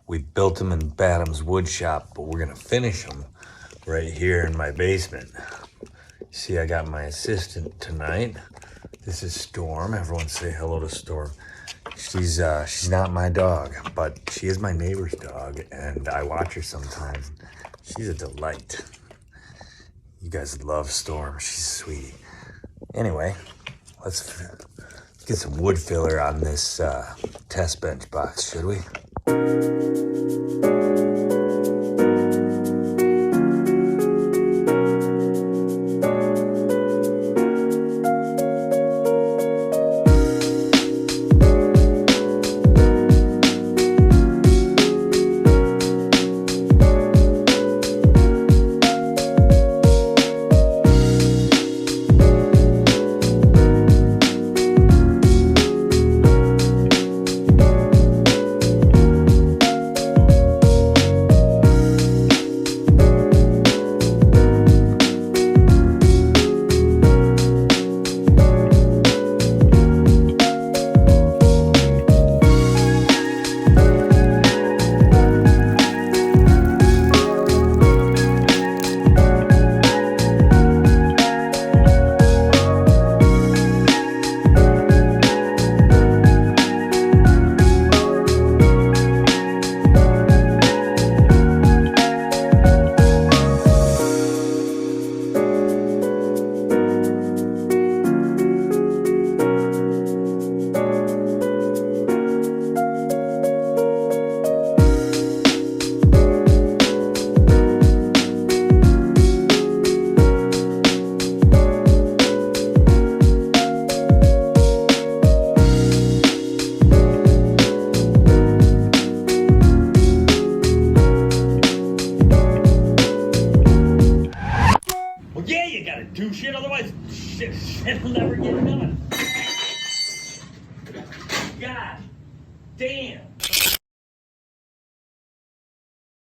We built them in Badham's wood shop, but we're gonna finish them right here in my basement. See, I got my assistant tonight. This is Storm. Everyone say hello to Storm. She's not my dog, but she is my neighbor's dog, and I watch her sometimes. She's a delight. You guys love Storm. She's a sweetie. Anyway, let's get some wood filler on this test bench box, should we? Yeah, you gotta do shit, otherwise shit'll never get done. God damn.